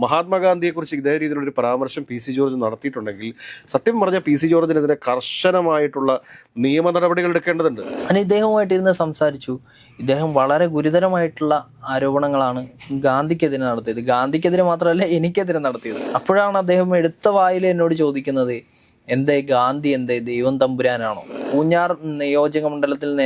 മഹാത്മാഗാന്ധിയെക്കുറിച്ച് ഇതേ രീതിയിലൊരു പരാമർശം പി സി ജോർജ് നടത്തിയിട്ടുണ്ടെങ്കിൽ സത്യം പറഞ്ഞാൽ പി സി ജോർജിനെതിരെ കർശനമായിട്ടുള്ള നിയമ നടപടികൾ എടുക്കേണ്ടതുണ്ട്. ഞാൻ ഇദ്ദേഹവുമായിട്ടിരുന്ന് സംസാരിച്ചു. ഇദ്ദേഹം വളരെ ഗുരുതരമായിട്ടുള്ള ആരോപണങ്ങളാണ് ഗാന്ധിക്കെതിരെ നടത്തിയത്. ഗാന്ധിക്കെതിരെ മാത്രമല്ല എനിക്കെതിരെ നടത്തിയത്. അപ്പോഴാണ് അദ്ദേഹം എടുത്ത വായിൽ എന്നോട് ചോദിക്കുന്നത്, എന്തേ ഗാന്ധി എന്തേ ദൈവം തമ്പുരാനാണോ? പൂഞ്ഞാർ നിയോജക മണ്ഡലത്തിൽ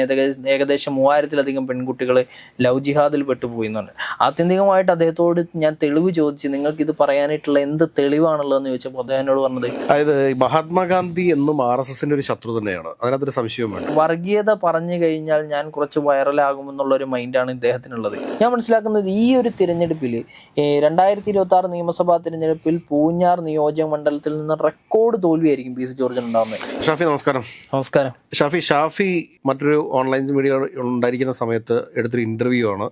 ഏകദേശം 3000-ലധികം പെൺകുട്ടികൾ ലവ് ജിഹാദിൽ പെട്ടുപോയി എന്നുണ്ട്. ആത്യന്തികമായിട്ട് അദ്ദേഹത്തോട് ഞാൻ തെളിവ് ചോദിച്ചു, നിങ്ങൾക്ക് ഇത് പറയാനായിട്ടുള്ള എന്ത് തെളിവാണുള്ളതെന്ന് ചോദിച്ചപ്പോൾ അദ്ദേഹം എന്നോട് പറഞ്ഞത്, അതായത് മഹാത്മാഗാന്ധി എന്നും RSSന്റെ ഒരു ശത്രു തന്നെയാണ്, അതിനകത്തൊരു സംശയവും വേണ്ട. വർഗീയത പറഞ്ഞു കഴിഞ്ഞാൽ ഞാൻ കുറച്ച് വൈറലാകുമെന്നുള്ള ഒരു മൈൻഡാണ് ഇദ്ദേഹത്തിനുള്ളത്. ഞാൻ മനസ്സിലാക്കുന്നത് ഈ ഒരു തിരഞ്ഞെടുപ്പിൽ 2026 നിയമസഭാ തിരഞ്ഞെടുപ്പിൽ പൂഞ്ഞാർ നിയോജക മണ്ഡലത്തിൽ നിന്ന് റെക്കോർഡ് തോൽവിയായിരിക്കും പി സി ജോർജ് ഉണ്ടാകുന്നത്. ഷാഫി നമസ്കാരം. നമസ്കാരം. ഷാഫി മറ്റൊരു ഓൺലൈൻ മീഡിയ ഉണ്ടായിരിക്കുന്ന സമയത്ത് എടുത്തൊരു ഇന്റർവ്യൂ ആണ്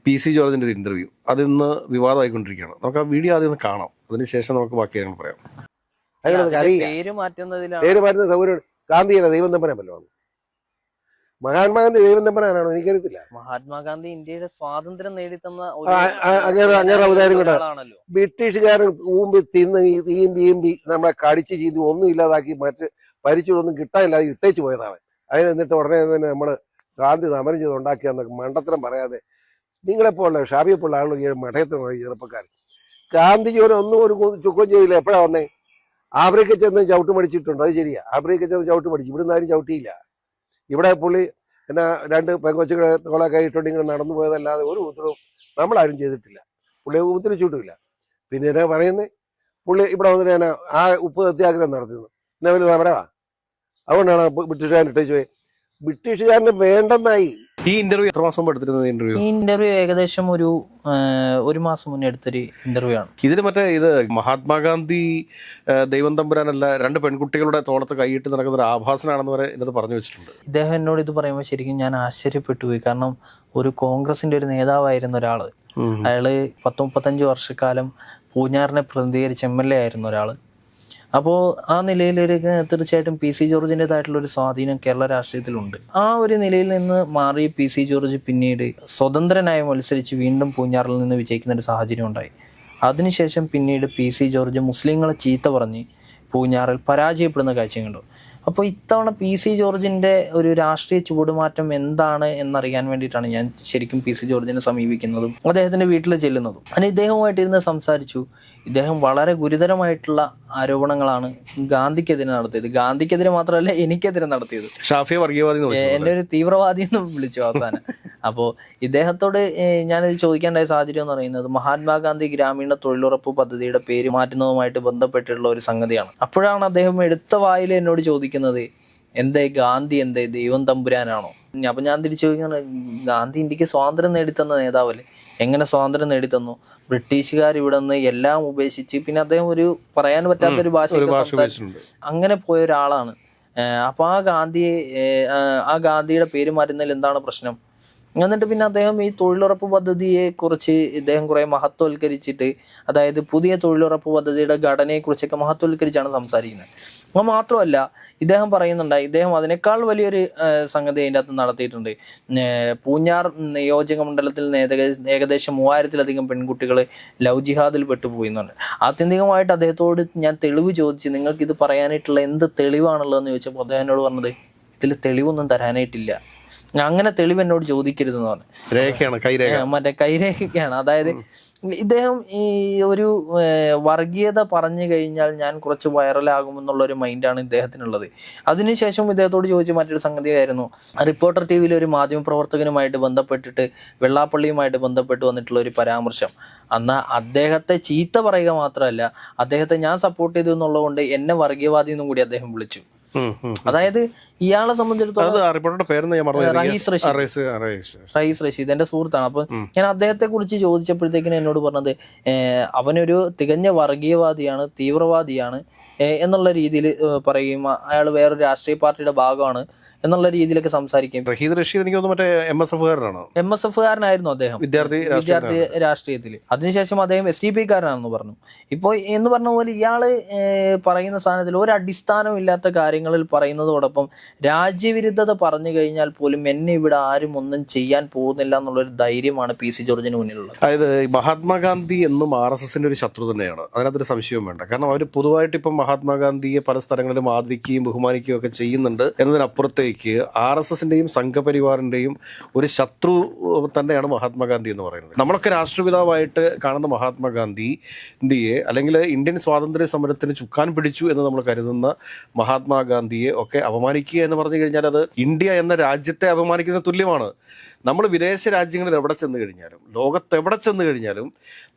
പി സി ജോർജിന്റെ ഒരു ഇന്റർവ്യൂ. അതിന്ന് വിവാദമായിക്കൊണ്ടിരിക്കുകയാണ്. നമുക്ക് ആ വീഡിയോ ആദ്യം ഒന്ന് കാണാം, അതിനുശേഷം നമുക്ക് ബാക്കി കാര്യങ്ങൾ പറയാം. പേര് മാറ്റുന്നതിലാണ് പേര് മാറ്റുന്ന സൗകര്യം. ഗാന്ധിയുടെ ദൈവം തമ്പുരാനല്ലോ. മഹാത്മാഗാന്ധി ദൈവം തമ്പുരാനാണോ എനിക്കറിയത്തില്ല. മഹാത്മാഗാന്ധി ഇന്ത്യയുടെ സ്വാതന്ത്ര്യം നേടിത്തന്ന അങ്ങനെ അവതാരം കൂടെ ബ്രിട്ടീഷുകാരൻ ഊമ്പി തിന്ന് ഈമ്പി നമ്മളെ കടിച്ച് ചെയ്ത് ഒന്നും ഇല്ലാതാക്കി മറ്റ് പരിചയമൊന്നും കിട്ടാനില്ലാതെ ഇട്ടേച്ച് പോയതാണ്. അതിന് എന്നിട്ട് ഉടനെ തന്നെ നമ്മള് ഗാന്ധി സമരം ചെയ്ത് ഉണ്ടാക്കിയെന്നൊക്കെ മണ്ടത്തരം പറയാതെ നിങ്ങളെപ്പോലുള്ള ഷാഫിയെപ്പോലുള്ള ആളുകൾ ഈ മഠയത്തിനാണ് ചെറുപ്പക്കാർ. ഗാന്ധിജിയോട് ഒന്നും ഒരു ചുക്കം ചെയ്തില്ല. എപ്പോഴാ വന്നേ? ആഫ്രിക്ക ചെന്ന് ചവിട്ട് മടിച്ചിട്ടുണ്ട്, അത് ശരിയാ. ആഫ്രിക്ക ചെന്ന് ചവിട്ട് മടിച്ചു, ഇവിടുന്ന് ആരും ചവിട്ടിയില്ല. ഇവിടെ പുള്ളി എന്നാ 2 പെങ്കൊച്ചുകളെ തോളൊക്കെ ഇട്ടുകൊണ്ട് ഇങ്ങനെ നടന്നു പോയതല്ലാതെ ഒരു ഉത്തരവും നമ്മളാരും ചെയ്തിട്ടില്ല. പുള്ളിയെ ഉപദ്രവിച്ചിട്ടുമില്ല. പിന്നെ എന്നാ പറയുന്നത്, പുള്ളി ഇവിടെ വന്നിട്ട് ഞാൻ ആ ഉപ്പ് സത്യാഗ്രഹം നടത്തുന്നത് എന്നാ വലിയ സമരമാ. അതുകൊണ്ടാണ് ബ്രിട്ടീഷുകാരൻ ഇട്ടേച്ചു പോയി. ബ്രിട്ടീഷുകാരന് വേണ്ടെന്നായി. ഈ ഇന്റർവ്യൂ എത്ര മാസം എടുത്തിരുന്നത്? ഈ ഇന്റർവ്യൂ ഏകദേശം ഒരു മാസം മുന്നേ എടുത്തൊരു ഇന്റർവ്യൂ ആണ്. ഇതിന് ഇത് മഹാത്മാഗാന്ധി ദൈവം തമ്പുരാനല്ല, 2 പെൺകുട്ടികളുടെ തോളത്ത് കൈയിട്ട് നടക്കുന്ന ഒരു ആഭാസനാണെന്ന് വരെ ഇതിനകത്ത് പറഞ്ഞു വെച്ചിട്ടുണ്ട്. ഇദ്ദേഹം എന്നോട് ഇത് പറയുമ്പോൾ ശരിക്കും ഞാൻ ആശ്ചര്യപ്പെട്ടു പോയി. കാരണം ഒരു കോൺഗ്രസിന്റെ ഒരു നേതാവായിരുന്ന ഒരാള്, അയാള് 30-35 വർഷക്കാലം പൂഞ്ഞാറിനെ പ്രതിനിധീകരിച്ച് MLA ആയിരുന്ന ഒരാള്. അപ്പോൾ ആ നിലയിൽ തീർച്ചയായിട്ടും പി സി ജോർജിൻ്റെതായിട്ടുള്ള ഒരു സ്വാധീനം കേരള രാഷ്ട്രീയത്തിലുണ്ട്. ആ ഒരു നിലയിൽ നിന്ന് മാറി പി സി ജോർജ് പിന്നീട് സ്വതന്ത്രനായി മത്സരിച്ച് വീണ്ടും പൂഞ്ഞാറിൽ നിന്ന് വിജയിക്കുന്ന ഒരു സാഹചര്യം ഉണ്ടായി. അതിനുശേഷം പിന്നീട് പി സി ജോർജ് മുസ്ലിങ്ങളെ ചീത്ത പറഞ്ഞ് പൂഞ്ഞാറിൽ പരാജയപ്പെടുന്ന കാഴ്ച കണ്ടു. അപ്പോൾ ഇത്തവണ പി സി ജോർജിൻ്റെ ഒരു രാഷ്ട്രീയ ചുവടുമാറ്റം എന്താണ് എന്നറിയാൻ വേണ്ടിയിട്ടാണ് ഞാൻ ശരിക്കും പി സി ജോർജിനെ സമീപിക്കുന്നതും അദ്ദേഹത്തിൻ്റെ വീട്ടിൽ ചെല്ലുന്നതും. ഞാൻ ഇദ്ദേഹവുമായിട്ടിരുന്ന് സംസാരിച്ചു. ഇദ്ദേഹം വളരെ ഗുരുതരമായിട്ടുള്ള ആരോപണങ്ങളാണ് ഗാന്ധിക്കെതിരെ നടത്തിയത്. ഗാന്ധിക്കെതിരെ മാത്രമല്ല എനിക്കെതിരെ നടത്തിയത്. ഷാഫിയെ വർഗീയവാദി, എന്നെ ഒരു തീവ്രവാദി എന്ന് വിളിച്ചു അവസാനം. അപ്പോൾ ഇദ്ദേഹത്തോട് ഞാനിത് ചോദിക്കേണ്ട സാഹചര്യം എന്ന് പറയുന്നത് മഹാത്മാഗാന്ധി ഗ്രാമീണ തൊഴിലുറപ്പ് പദ്ധതിയുടെ പേര് മാറ്റുന്നതുമായിട്ട് ബന്ധപ്പെട്ടിട്ടുള്ള ഒരു സംഗതിയാണ്. അപ്പോഴാണ് അദ്ദേഹം എടുത്ത വായിൽ എന്നോട് ചോദിക്കുന്നത്, എന്തേ ഗാന്ധി എന്തേ ദൈവം തമ്പുരാനാണോ? അപ്പൊ ഞാൻ തിരിച്ചു ചോദിക്കുന്നത്, ഗാന്ധി ഇന്ത്യക്ക് സ്വാതന്ത്ര്യം നേടിത്തന്ന നേതാവല്ലേ? എങ്ങനെ സ്വാതന്ത്ര്യം നേടിത്തന്നു? ബ്രിട്ടീഷുകാർ ഇവിടെ നിന്ന് എല്ലാം ഉപേക്ഷിച്ച്, പിന്നെ അദ്ദേഹം ഒരു പറയാൻ പറ്റാത്തൊരു ഭാഷ അങ്ങനെ പോയ ഒരാളാണ്. അപ്പൊ ആ ഗാന്ധിയുടെ പേര് മാറ്റുന്നതിൽ എന്താണ് പ്രശ്നം? എന്നിട്ട് പിന്നെ അദ്ദേഹം ഈ തൊഴിലുറപ്പ് പദ്ധതിയെ കുറിച്ച് ഇദ്ദേഹം കുറെ മഹത്വവൽക്കരിച്ചിട്ട്, അതായത് പുതിയ തൊഴിലുറപ്പ് പദ്ധതിയുടെ ഘടനയെക്കുറിച്ചൊക്കെ മഹത്വവൽക്കരിച്ചാണ് സംസാരിക്കുന്നത്. അത് മാത്രമല്ല, ഇദ്ദേഹം പറയുന്നുണ്ട്, ഇദ്ദേഹം അതിനേക്കാൾ വലിയൊരു സംഗതി അതിൻ്റെ അകത്ത് നടത്തിയിട്ടുണ്ട്. പൂഞ്ഞാർ നിയോജക മണ്ഡലത്തിൽ ഏകദേശം 3000-ലധികം പെൺകുട്ടികൾ ലവ് ജിഹാദിൽ പെട്ടുപോയി എന്നുണ്ട്. ആത്യന്തികമായിട്ട് അദ്ദേഹത്തോട് ഞാൻ തെളിവ് ചോദിച്ചു, നിങ്ങൾക്ക് ഇത് പറയാനായിട്ടുള്ള എന്ത് തെളിവാണുള്ളതെന്ന് ചോദിച്ചപ്പോൾ അദ്ദേഹം എന്നോട് പറഞ്ഞത്, ഇതിൽ തെളിവൊന്നും തരാനായിട്ടില്ല, അങ്ങനെ തെളിവ് എന്നോട് ചോദിക്കരുതെന്ന് പറഞ്ഞു. മറ്റേ കൈരേഖയാണ്. അതായത് ഇദ്ദേഹം ഈ ഒരു വർഗീയത പറഞ്ഞു കഴിഞ്ഞാൽ ഞാൻ കുറച്ച് വൈറലാകുമെന്നുള്ള ഒരു മൈൻഡാണ് ഇദ്ദേഹത്തിനുള്ളത്. അതിനുശേഷം ഇദ്ദേഹത്തോട് ചോദിച്ച മറ്റൊരു സംഗതിയായിരുന്നു, റിപ്പോർട്ടർ TV ഒരു മാധ്യമപ്രവർത്തകനുമായിട്ട് ബന്ധപ്പെട്ടിട്ട് വെള്ളാപ്പള്ളിയുമായിട്ട് ബന്ധപ്പെട്ട് വന്നിട്ടുള്ള ഒരു പരാമർശം. അന്ന് അദ്ദേഹത്തെ ചീത്ത പറയുക മാത്രമല്ല, അദ്ദേഹത്തെ ഞാൻ സപ്പോർട്ട് ചെയ്തു എന്നുള്ളത് കൊണ്ട് എന്നെ വർഗീയവാദി എന്നും കൂടി അദ്ദേഹം വിളിച്ചു. അതായത് ഇയാളെ സംബന്ധിച്ചിടത്തോളം റയീസ് റഷീദ് എന്റെ സുഹൃത്താണ്. അപ്പൊ ഞാൻ അദ്ദേഹത്തെ കുറിച്ച് ചോദിച്ചപ്പോഴത്തേക്കിനും എന്നോട് പറഞ്ഞത്, അവനൊരു തികഞ്ഞ വർഗീയവാദിയാണ്, തീവ്രവാദിയാണ് എന്നുള്ള രീതിയിൽ പറയുകയും അയാൾ വേറൊരു രാഷ്ട്രീയ പാർട്ടിയുടെ ഭാഗമാണ് എന്നുള്ള രീതിയിലൊക്കെ സംസാരിക്കുകയും. MSF കാരനായിരുന്നു അദ്ദേഹം, വിദ്യാർത്ഥി രാഷ്ട്രീയത്തിൽ. അതിനുശേഷം അദ്ദേഹം SDP കാരനാണെന്ന് പറഞ്ഞു. ഇപ്പോൾ എന്ന് പറഞ്ഞ പോലെ ഇയാള് പറയുന്ന സാധനത്തിൽ ഒരു അടിസ്ഥാനവും ഇല്ലാത്ത കാര്യങ്ങൾ കാര്യങ്ങളിൽ പറയുന്നതോടൊപ്പം രാജ്യവിരുദ്ധത പറഞ്ഞു കഴിഞ്ഞാൽ പോലും എന്നെ ഇവിടെ ആരും ഒന്നും ചെയ്യാൻ പോകുന്നില്ല എന്നുള്ളൊരു ധൈര്യമാണ് PC ജോർജിന് മുന്നിലുള്ളത്. അതായത് മഹാത്മാഗാന്ധി എന്നും RSSന്റെ ഒരു ശത്രു തന്നെയാണ്, അതിനകത്തൊരു സംശയവും വേണ്ട. കാരണം അവർ പൊതുവായിട്ട് ഇപ്പം മഹാത്മാഗാന്ധിയെ പല സ്ഥലങ്ങളിലും ആദരിക്കുകയും ബഹുമാനിക്കുകയും ഒക്കെ ചെയ്യുന്നുണ്ട് എന്നതിനപ്പുറത്തേക്ക് RSSന്റെയും സംഘപരിവാറിന്റെയും ഒരു ശത്രു തന്നെയാണ് മഹാത്മാഗാന്ധി എന്ന് പറയുന്നത്. നമ്മളൊക്കെ രാഷ്ട്രപിതാവായിട്ട് കാണുന്ന മഹാത്മാഗാന്ധിയെ അല്ലെങ്കിൽ ഇന്ത്യൻ സ്വാതന്ത്ര്യ സമരത്തിന് ചുക്കാൻ പിടിച്ചു എന്ന് നമ്മൾ കരുതുന്ന മഹാത്മാഗാന്ധിയെ ഒക്കെ അപമാനിക്കുക എന്ന് പറഞ്ഞു കഴിഞ്ഞാൽ അത് ഇന്ത്യ എന്ന രാജ്യത്തെ അപമാനിക്കുന്ന തുല്യമാണ്. നമ്മൾ വിദേശ രാജ്യങ്ങളിൽ എവിടെ ചെന്ന് കഴിഞ്ഞാലും ലോകത്ത് എവിടെ ചെന്ന് കഴിഞ്ഞാലും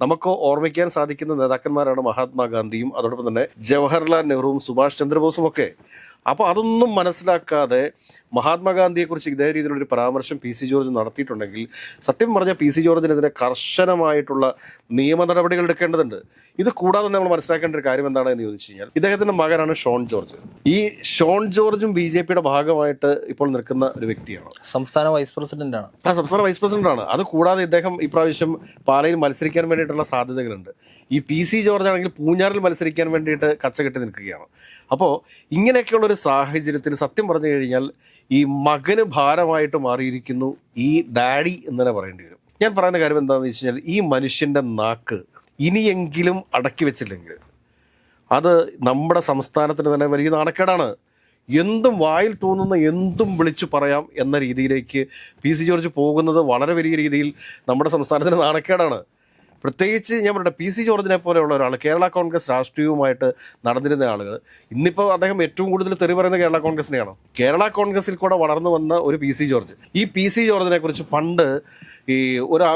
നമുക്ക് ഓർമ്മിക്കാൻ സാധിക്കുന്ന നേതാക്കന്മാരാണ് മഹാത്മാഗാന്ധിയും അതോടൊപ്പം തന്നെ ജവഹർലാൽ നെഹ്റുവും സുഭാഷ് ചന്ദ്രബോസും ഒക്കെ. അപ്പോൾ അതൊന്നും മനസ്സിലാക്കാതെ മഹാത്മാഗാന്ധിയെക്കുറിച്ച് ഇതേ രീതിയിലുള്ളൊരു പരാമർശം PC ജോർജ് നടത്തിയിട്ടുണ്ടെങ്കിൽ സത്യം പറഞ്ഞാൽ PC ജോർജിനെതിരെ കർശനമായിട്ടുള്ള നിയമ നടപടികൾ എടുക്കേണ്ടതുണ്ട്. ഇത് കൂടാതെ നമ്മൾ മനസ്സിലാക്കേണ്ട ഒരു കാര്യം എന്താണെന്ന് ചോദിച്ചു കഴിഞ്ഞാൽ ഇദ്ദേഹത്തിൻ്റെ മകനാണ് ഷോൺ ജോർജ്. ഈ ഷോൺ ജോർജും BJPയുടെ ഭാഗമായിട്ട് ഇപ്പോൾ നിൽക്കുന്ന ഒരു വ്യക്തിയാണ്. സംസ്ഥാന വൈസ് പ്രസിഡന്റ് ആണ്. സംസ്ഥാന വൈസ് പ്രസിഡന്റാണ്. അത് കൂടാതെ ഇദ്ദേഹം ഇപ്രാവശ്യം പാലയിൽ മത്സരിക്കാൻ വേണ്ടിയിട്ടുള്ള സാധ്യതകളുണ്ട്. ഈ PC ജോർജ് ആണെങ്കിൽ പൂഞ്ഞാറിൽ മത്സരിക്കാൻ വേണ്ടിയിട്ട് കച്ചകെട്ടി നിൽക്കുകയാണ്. അപ്പോൾ ഇങ്ങനെയൊക്കെയുള്ളൊരു സാഹചര്യത്തിൽ സത്യം പറഞ്ഞു കഴിഞ്ഞാൽ ഈ മകന് ഭാരമായിട്ട് മാറിയിരിക്കുന്നു ഈ ഡാഡി എന്ന് തന്നെ പറയേണ്ടി വരും. ഞാൻ പറയുന്ന കാര്യം എന്താണെന്ന് വെച്ച് കഴിഞ്ഞാൽ ഈ മനുഷ്യൻ്റെ നാക്ക് ഇനിയെങ്കിലും അടക്കി വെച്ചില്ലെങ്കിൽ അത് നമ്മുടെ സംസ്ഥാനത്തിന് തന്നെ വലിയ നാണക്കേടാണ്. എന്തും വായിൽ തോന്നുന്ന എന്തും വിളിച്ചു പറയാം എന്ന രീതിയിലേക്ക് PC ജോർജ് പോകുന്നത് വളരെ വലിയ രീതിയിൽ നമ്മുടെ സംസ്ഥാനത്തിന് നാണക്കേടാണ്. പ്രത്യേകിച്ച് ഞാൻ പറയട്ടെ, PC ജോർജിനെ പോലെയുള്ള ഒരാൾ കേരള കോൺഗ്രസ് രാഷ്ട്രീയവുമായിട്ട് നടന്നിരുന്ന ആളുകൾ ഇന്നിപ്പോൾ അദ്ദേഹം ഏറ്റവും കൂടുതൽ തെറി പറയുന്ന കേരള കോൺഗ്രസിനെയാണ്. കേരള കോൺഗ്രസിൽ കൂടെ വളർന്നു വന്ന ഒരു PC ജോർജ്. ഈ PC ജോർജിനെ കുറിച്ച് പണ്ട് ഈ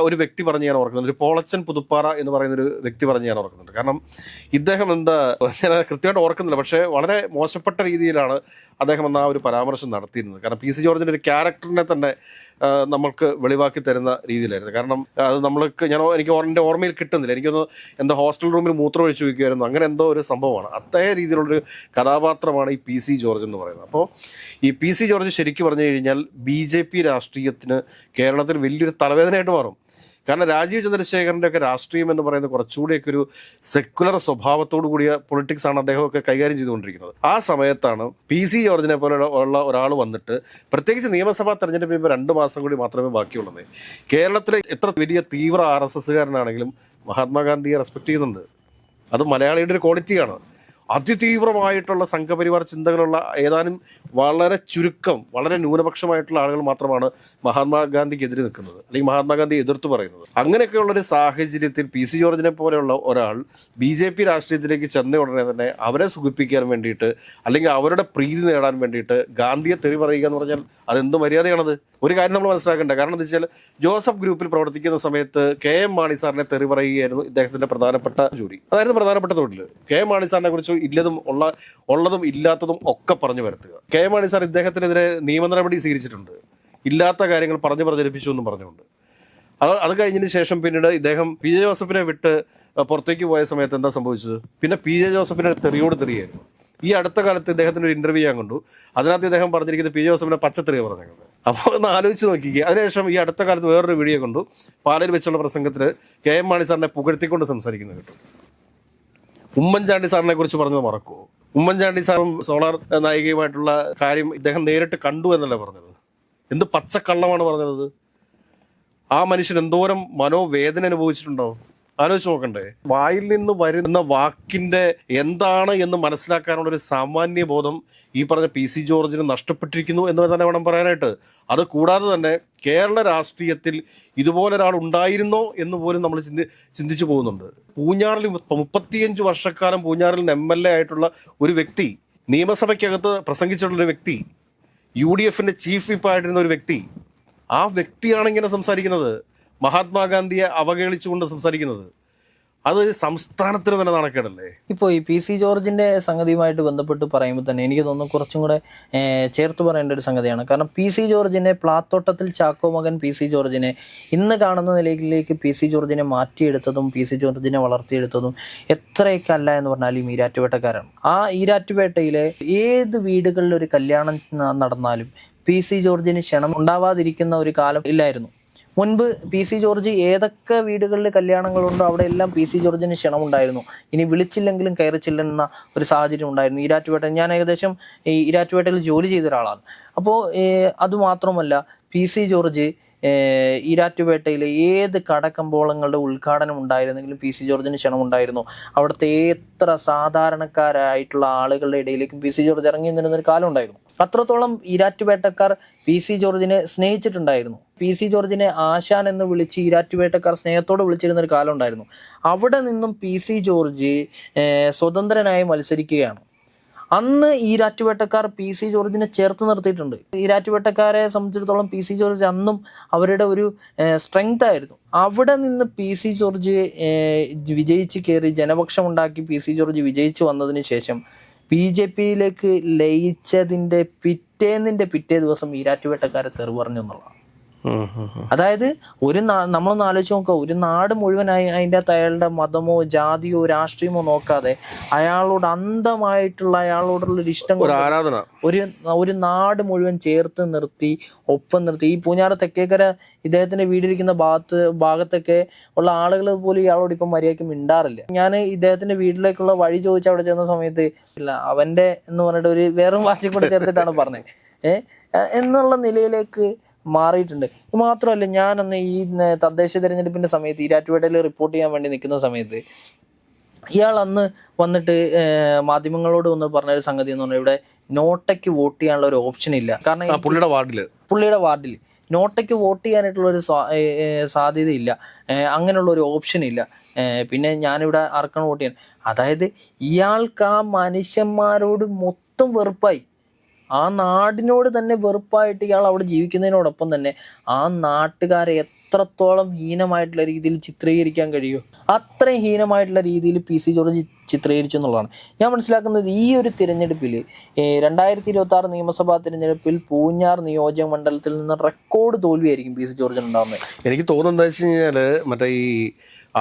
ഒരു വ്യക്തി പറഞ്ഞ് ഞാൻ ഓർക്കുന്നുണ്ട്, ഒരു പോളച്ചൻ പുതുപ്പാറ എന്ന് പറയുന്നൊരു വ്യക്തി പറഞ്ഞ് ഞാൻ ഓർക്കുന്നുണ്ട്. കാരണം ഇദ്ദേഹം ഞാൻ കൃത്യമായിട്ട് ഓർക്കുന്നില്ല, പക്ഷേ വളരെ മോശപ്പെട്ട രീതിയിലാണ് അദ്ദേഹം എന്ന ആ ഒരു പരാമർശം നടത്തിയിരുന്നത്. കാരണം PC ജോർജിൻ്റെ ഒരു ക്യാരക്ടറിനെ തന്നെ നമ്മൾക്ക് വെളിവാക്കി തരുന്ന രീതിയിലായിരുന്നു. കാരണം അത് എനിക്ക് എൻ്റെ ഓർമ്മയിൽ കിട്ടുന്നില്ല, എനിക്കൊന്ന് എൻ്റെ ഹോസ്റ്റൽ റൂമിൽ മൂത്രം ഒഴിച്ചു വയ്ക്കുമായിരുന്നു, അങ്ങനെ എന്തോ ഒരു സംഭവമാണ്. അതേ രീതിയിലുള്ളൊരു കഥാപാത്രമാണ് ഈ PC ജോർജ് എന്ന് പറയുന്നത്. അപ്പോൾ ഈ PC ജോർജ് ശരിക്കും പറഞ്ഞു കഴിഞ്ഞാൽ BJP രാഷ്ട്രീയത്തിന് കേരളത്തിൽ വലിയൊരു തലവേദനയായിട്ട് മാറും. കാരണം രാജീവ് ചന്ദ്രശേഖരൻ്റെ ഒക്കെ രാഷ്ട്രീയം എന്ന് പറയുന്നത് കുറച്ചുകൂടിയൊക്കെ ഒരു സെക്കുലർ സ്വഭാവത്തോടു കൂടിയ പൊളിറ്റിക്സ് ആണ് അദ്ദേഹമൊക്കെ കൈകാര്യം ചെയ്തുകൊണ്ടിരിക്കുന്നത്. ആ സമയത്താണ് PC ജോർജിനെ പോലെ ഉള്ള ഒരാൾ വന്നിട്ട്, പ്രത്യേകിച്ച് നിയമസഭാ തെരഞ്ഞെടുപ്പ് ഇപ്പോൾ 2 മാസം കൂടി മാത്രമേ ബാക്കിയുള്ളത്, കേരളത്തിലെ എത്ര വലിയ തീവ്ര RSSകാരനാണെങ്കിലും മഹാത്മാഗാന്ധിയെ റെസ്പെക്ട് ചെയ്യുന്നുണ്ട്. അത് മലയാളിയുടെ ഒരു ക്വാളിറ്റിയാണ്. അതിതീവ്രമായിട്ടുള്ള സംഘപരിവാർ ചിന്തകളുള്ള ഏതാനും വളരെ ചുരുക്കം, വളരെ ന്യൂനപക്ഷമായിട്ടുള്ള ആളുകൾ മാത്രമാണ് മഹാത്മാഗാന്ധിക്കെതിരെ നിൽക്കുന്നത്, അല്ലെങ്കിൽ മഹാത്മാഗാന്ധി എതിർത്ത് പറയുന്നത്. അങ്ങനെയൊക്കെയുള്ളൊരു സാഹചര്യത്തിൽ PC ജോർജിനെ പോലെയുള്ള ഒരാൾ BJP രാഷ്ട്രീയത്തിലേക്ക് ചെന്ന ഉടനെ തന്നെ അവരെ സുഖിപ്പിക്കാൻ വേണ്ടിയിട്ട് അല്ലെങ്കിൽ അവരുടെ പ്രീതി നേടാൻ വേണ്ടിയിട്ട് ഗാന്ധിയെ തെറി പറയുക എന്ന് പറഞ്ഞാൽ അതെന്ത് മര്യാദയാണത്? ഒരു കാര്യം നമ്മൾ മനസ്സിലാക്കേണ്ട, കാരണം എന്താ വെച്ചാൽ ജോസഫ് ഗ്രൂപ്പിൽ പ്രവർത്തിക്കുന്ന സമയത്ത് KM മാണി സാറിനെ തെറി പറയുകയായിരുന്നു ഇദ്ദേഹത്തിൻ്റെ പ്രധാനപ്പെട്ട ജോലി. അതായിരുന്നു പ്രധാനപ്പെട്ട തൊഴിൽ. KM മാണി സാറിനെ കുറിച്ച് ഉള്ളതും ഇല്ലാത്തതും ഒക്കെ പറഞ്ഞു വരുത്തുക. KM മാണി സാർ ഇദ്ദേഹത്തിനെതിരെ നിയമ നടപടി സ്വീകരിച്ചിട്ടുണ്ട്, ഇല്ലാത്ത കാര്യങ്ങൾ പ്രചരിപ്പിച്ചു എന്നും പറഞ്ഞുകൊണ്ട്. അത് കഴിഞ്ഞതിന് ശേഷം പിന്നീട് ഇദ്ദേഹം PJ ജോസഫിനെ വിട്ട് പുറത്തേക്ക് പോയ സമയത്ത് എന്താ സംഭവിച്ചത്? പിന്നെ PJ ജോസഫിനെ തെറിയോട് തെറിയായിരുന്നു. ഈ അടുത്ത കാലത്ത് ഇദ്ദേഹത്തിൻ്റെ ഒരു ഇൻ്റർവ്യൂ ഞാൻ കണ്ടു. അതിനകത്ത് ഇദ്ദേഹം പറഞ്ഞിരിക്കുന്നത് PJ ജോസഫിനെ പച്ചത്തെറിയ പറഞ്ഞത്. അപ്പോൾ ഒന്ന് ആലോചിച്ച് നോക്കിക്കുക. അതിനുശേഷം ഈ അടുത്ത കാലത്ത് വേറൊരു വീഡിയോ കണ്ടു, പാലയിൽ വെച്ചുള്ള പ്രസംഗത്തിൽ KM മാണി സാറിനെ പുകഴ്ത്തിക്കൊണ്ട് സംസാരിക്കുന്നത് കേട്ടു. ഉമ്മൻചാണ്ടി സാറിനെ കുറിച്ച് പറഞ്ഞത് മറക്കുമോ? ഉമ്മൻചാണ്ടി സാറും സോളാർ നായികയുമായിട്ടുള്ള കാര്യം ഇദ്ദേഹം നേരിട്ട് കണ്ടു എന്നല്ല പറഞ്ഞത്. എന്ത് പച്ചക്കള്ളമാണ് പറഞ്ഞത്? ആ മനുഷ്യൻ എന്തോരം മനോവേദന അനുഭവിച്ചിട്ടുണ്ടാവും, ആലോചിച്ച് നോക്കണ്ടേ? വായിൽ നിന്ന് വരുന്ന വാക്കിൻ്റെ എന്താണ് എന്ന് മനസ്സിലാക്കാനുള്ളൊരു സാമാന്യ ബോധം ഈ പറഞ്ഞ PC ജോർജിന് നഷ്ടപ്പെട്ടിരിക്കുന്നു എന്ന് തന്നെ വേണം പറയാനായിട്ട്. അത് കൂടാതെ തന്നെ കേരള രാഷ്ട്രീയത്തിൽ ഇതുപോലൊരാൾ ഉണ്ടായിരുന്നോ എന്ന് പോലും നമ്മൾ ചിന്തിച്ചു പോകുന്നുണ്ട്. പൂഞ്ഞാറിൽ 35 വർഷക്കാലം പൂഞ്ഞാറിൽ നിന്ന് MLA ആയിട്ടുള്ള ഒരു വ്യക്തി, നിയമസഭയ്ക്കകത്ത് പ്രസംഗിച്ചിട്ടുള്ളൊരു വ്യക്തി, UDFൻ്റെ ചീഫ് വിപ്പായിട്ടിരുന്ന ഒരു വ്യക്തി, ആ വ്യക്തിയാണ് ഇങ്ങനെ സംസാരിക്കുന്നത്, മഹാത്മാഗാന്ധിയെ അവഹേളിച്ചുകൊണ്ട് സംസാരിക്കുന്നത്. അത് സംസ്ഥാനത്തിന് തന്നെ നാണക്കേടല്ലേ? ഇപ്പോൾ ഈ PC ജോർജിൻ്റെ സംഗതിയുമായിട്ട് ബന്ധപ്പെട്ട് പറയുമ്പോൾ തന്നെ എനിക്ക് തോന്നുന്നു കുറച്ചും കൂടെ ചേർത്ത് പറയേണ്ട ഒരു സംഗതിയാണ്. കാരണം PC ജോർജിനെ, പ്ലാത്തോട്ടത്തിൽ ചാക്കോ മകൻ PC ജോർജിനെ ഇന്ന് കാണുന്ന നിലയിലേക്ക് PC ജോർജിനെ മാറ്റിയെടുത്തതും PC ജോർജിനെ വളർത്തിയെടുത്തതും എത്രയൊക്കെ അല്ല എന്ന് പറഞ്ഞാലും ഈരാറ്റുപേട്ടക്കാരാണ്. ആ ഈരാറ്റുപേട്ടയിലെ ഏത് വീടുകളിൽ ഒരു കല്യാണം നടന്നാലും PC ജോർജിന് ക്ഷണം ഉണ്ടാവാതിരിക്കുന്ന ഒരു കാലം ഇല്ലായിരുന്നു. മുൻപ് പി സി ജോർജ് ഏതൊക്കെ വീടുകളിൽ കല്യാണങ്ങളുണ്ടോ അവിടെ എല്ലാം പി സി ജോർജിന് ക്ഷണമുണ്ടായിരുന്നു. ഇനി വിളിച്ചില്ലെങ്കിലും കയറി ചെല്ലുന്ന ഒരു സാഹചര്യം ഉണ്ടായിരുന്നു. ഈരാറ്റുപേട്ട ഞാൻ ഏകദേശം ഈ ഈരാറ്റുപേട്ടയിൽ ജോലി ചെയ്ത ഒരാളാണ്. അപ്പോൾ അതുമാത്രമല്ല പി സി ജോർജ് ഈരാറ്റുപേട്ടയിലെ ഏത് കടകമ്പോളങ്ങളുടെ ഉദ്ഘാടനം ഉണ്ടായിരുന്നെങ്കിലും പി സി ജോർജിന് ക്ഷണമുണ്ടായിരുന്നു. അവിടുത്തെ എത്ര സാധാരണക്കാരായിട്ടുള്ള ആളുകളുടെ ഇടയിലേക്കും പി സി ജോർജ് ഇറങ്ങി നിന്നിരുന്നൊരു കാലം ഉണ്ടായിരുന്നു. അത്രത്തോളം ഈരാറ്റുപേട്ടക്കാർ പി സി ജോർജിനെ സ്നേഹിച്ചിട്ടുണ്ടായിരുന്നു. പി സി ജോർജിനെ ആശാൻ എന്ന് വിളിച്ച് ഈരാറ്റുപേട്ടക്കാർ സ്നേഹത്തോടെ വിളിച്ചിരുന്ന ഒരു കാലം ഉണ്ടായിരുന്നു. അവിടെ നിന്നും പി സി ജോർജ് സ്വതന്ത്രനായി മത്സരിക്കുകയാണ്. അന്ന് ഈരാറ്റുപേട്ടക്കാർ പി സി ജോർജിനെ ചേർത്ത് നിർത്തിയിട്ടുണ്ട്. ഈരാറ്റുപേട്ടക്കാരെ സംബന്ധിച്ചിടത്തോളം പി സി ജോർജ് അന്നും അവരുടെ ഒരു സ്ട്രെങ്ത് ആയിരുന്നു. അവിടെ നിന്ന് പി സി ജോർജ് വിജയിച്ച് കയറി ജനപക്ഷം ഉണ്ടാക്കി പി സി ജോർജ് വിജയിച്ചു വന്നതിന് ശേഷം ബി ജെ പിയിലേക്ക് ലയിച്ചതിൻ്റെ പിറ്റേ ദിവസം ഈരാറ്റുപേട്ടക്കാരെ തെറി പറഞ്ഞു എന്നുള്ളതാണ്. അതായത് നമ്മളൊന്ന് ആലോചിച്ച് നോക്കുക, ഒരു നാട് മുഴുവനായി അതിൻ്റെ അകത്ത് അയാളുടെ മതമോ ജാതിയോ രാഷ്ട്രീയമോ നോക്കാതെ അയാളോട് അന്ധമായിട്ടുള്ള അയാളോടുള്ളൊരു ഇഷ്ടം, ആരാധന, ഒരു നാട് മുഴുവൻ ചേർത്ത് നിർത്തി ഒപ്പം നിർത്തി. ഈ പൂഞ്ഞാറ് തെക്കേക്കര ഇദ്ദേഹത്തിന്റെ വീടിരിക്കുന്ന ഭാഗത്തൊക്കെ ഉള്ള ആളുകൾ പോലും ഇയാളോട് ഇപ്പം മര്യാദയ്ക്ക് മിണ്ടാറില്ല. ഞാൻ ഇദ്ദേഹത്തിന്റെ വീട്ടിലേക്കുള്ള വഴി ചോദിച്ച് അവിടെ ചെന്ന സമയത്ത് ഇല്ല അവന്റെ എന്ന് പറഞ്ഞിട്ട് ഒരു വേറെ വാശി കൂടെ ചേർത്തിട്ടാണ് പറഞ്ഞത് എന്നുള്ള നിലയിലേക്ക് മാറിയിട്ടുണ്ട്. ഇത് മാത്രമല്ല, ഞാനന്ന് ഈ തദ്ദേശ തെരഞ്ഞെടുപ്പിന്റെ സമയത്ത് ഈരാറ്റുപേട്ടയിൽ റിപ്പോർട്ട് ചെയ്യാൻ വേണ്ടി നിൽക്കുന്ന സമയത്ത് ഇയാൾ അന്ന് വന്നിട്ട് മാധ്യമങ്ങളോട് വന്ന് പറഞ്ഞൊരു സംഗതി എന്ന് പറഞ്ഞാൽ ഇവിടെ നോട്ടയ്ക്ക് വോട്ട് ചെയ്യാനുള്ള ഒരു ഓപ്ഷൻ ഇല്ല. കാരണം പുള്ളിയുടെ വാർഡിൽ നോട്ടയ്ക്ക് വോട്ട് ചെയ്യാനായിട്ടുള്ള ഒരു സാധ്യതയില്ല, അങ്ങനെയുള്ള ഒരു ഓപ്ഷൻ ഇല്ല. പിന്നെ ഞാനിവിടെ ആർക്കാണ് വോട്ട് ചെയ്യാൻ. അതായത് ഇയാൾക്ക് ആ മനുഷ്യന്മാരോട് മൊത്തം വെറുപ്പായി. ആ നാടിനോട് തന്നെ വെറുപ്പായിട്ട് ഇയാൾ അവിടെ ജീവിക്കുന്നതിനോടൊപ്പം തന്നെ ആ നാട്ടുകാരെ എത്രത്തോളം ഹീനമായിട്ടുള്ള രീതിയിൽ ചിത്രീകരിക്കാൻ കഴിയുമോ അത്രയും ഹീനമായിട്ടുള്ള രീതിയിൽ പി സി ജോർജ് ചിത്രീകരിച്ചു എന്നുള്ളതാണ് ഞാൻ മനസ്സിലാക്കുന്നത്. ഈ ഒരു തിരഞ്ഞെടുപ്പിൽ 2026 നിയമസഭാ തിരഞ്ഞെടുപ്പിൽ പൂഞ്ഞാർ നിയോജക മണ്ഡലത്തിൽ നിന്ന് റെക്കോർഡ് തോൽവിയായിരിക്കും പി സി ജോർജിന് ഉണ്ടാകുന്നത്. എനിക്ക് തോന്നുന്നത് എന്താ വെച്ച് കഴിഞ്ഞാൽ മറ്റേ ഈ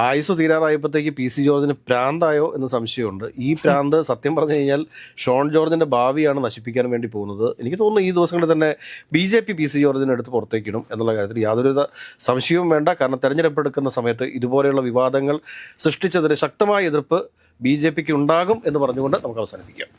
ആയുസ് തീരാറായപ്പോഴത്തേക്ക് പി സി ജോർജിന് പ്രാന്തായോ എന്ന് സംശയമുണ്ട്. ഈ പ്രാന്ത് സത്യം പറഞ്ഞു കഴിഞ്ഞാൽ ഷോൺ ജോർജിൻ്റെ ഭാവിയാണ് നശിപ്പിക്കാൻ വേണ്ടി പോകുന്നത്. എനിക്ക് തോന്നുന്നു ഈ ദിവസങ്ങളിൽ തന്നെ BJP പി സി ജോർജിനെ എടുത്ത് പുറത്തേക്കിടും എന്നുള്ള കാര്യത്തിൽ യാതൊരു സംശയവും വേണ്ട. കാരണം തെരഞ്ഞെടുപ്പ് എടുക്കുന്ന സമയത്ത് ഇതുപോലെയുള്ള വിവാദങ്ങൾ സൃഷ്ടിച്ചതിന് ശക്തമായ എതിർപ്പ് BJPക്ക് ഉണ്ടാകും എന്ന് പറഞ്ഞുകൊണ്ട് നമുക്ക് അവസാനിപ്പിക്കാം.